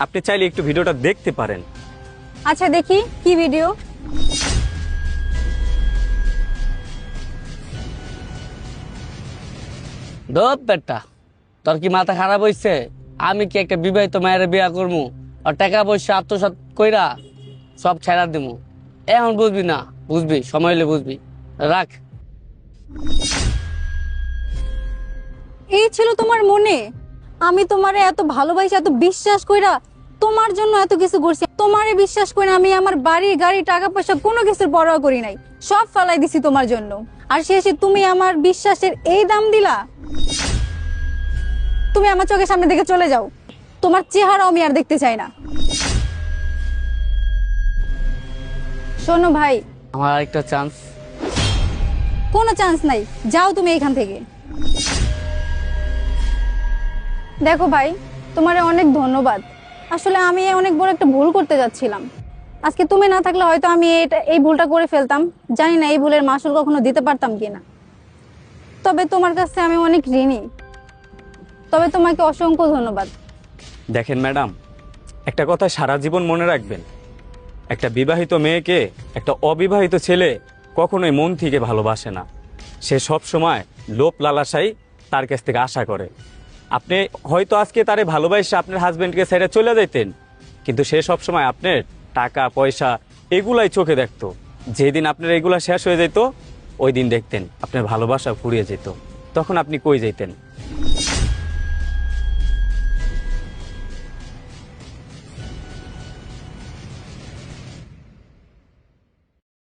আপনি চাইলে একটু ভিডিওটা দেখতে পারেন। আচ্ছা দেখি কি ভিডিও। দোপ বেটা, তোর কি মাথা খারাপ হইছে? আমি কি একটা বিবাহিত মায়ের বিয়া করবো আর টাকা পয়সা আত্মসাৎ কইরা সব ছেড়া দিমু? এখন বুঝবি না, বুঝবি সময় হলে বুঝবি। রাখ। এই ছিল তোমার মনে? আমি তোমারে এত ভালোবাসি, এত বিশ্বাস কইরা তোমার জন্য এত কিছু করছি। তোমারে বিশ্বাস করে আমি আমার বাড়ি গাড়ি টাকা পয়সা কোনো কিছুর পরোয়া করি নাই, সব ফালাই দিছি তোমার জন্য। আর শেষে তুমি আমার বিশ্বাসের এই দাম দিলা? তুমি আমার চোখের সামনে থেকে চলে যাও, তোমার চেহারাও আমি আর দেখতে চাই না। শোনো ভাই, আমার আরেকটা চান্স। কোনো চান্স নাই, যাও তুমি এখান থেকে। দেখো ভাই, তোমারে অনেক ধন্যবাদ। আসলে আমি অনেক বড় একটা ভুল করতে যাচ্ছিলাম। আজকে তুমি না থাকলে হয়তো আমি এই ভুলটা করে ফেলতাম। জানি না এই ভুলের মাসুল কখনো দিতে পারতাম কিনা। তবে তোমার কাছে আমি অনেক ঋণী। তবে তোমাকে অসংখ্য ধন্যবাদ। দেখেন ম্যাডাম, একটা কথা সারা জীবন মনে রাখবেন, একটা বিবাহিত মেয়েকে একটা অবিবাহিত ছেলে কখনোই মন থেকে ভালোবাসে না। সে সব সময় লোভ লালসাই তার কাছ থেকে আশা করে। আপনি হয়তো আজকে তারে ভালোবাসে আপনার হাজবেন্ডকে ছেড়ে চলে যাইতেন, কিন্তু সে সব সময় আপনার টাকা পয়সা এগুলাই চোখে দেখতো। যেদিন আপনার এগুলা শেষ হয়ে যেত, ওই দিন দেখতেন আপনার ভালোবাসা ফুরিয়ে যেত। তখন আপনি কই যাইতেন?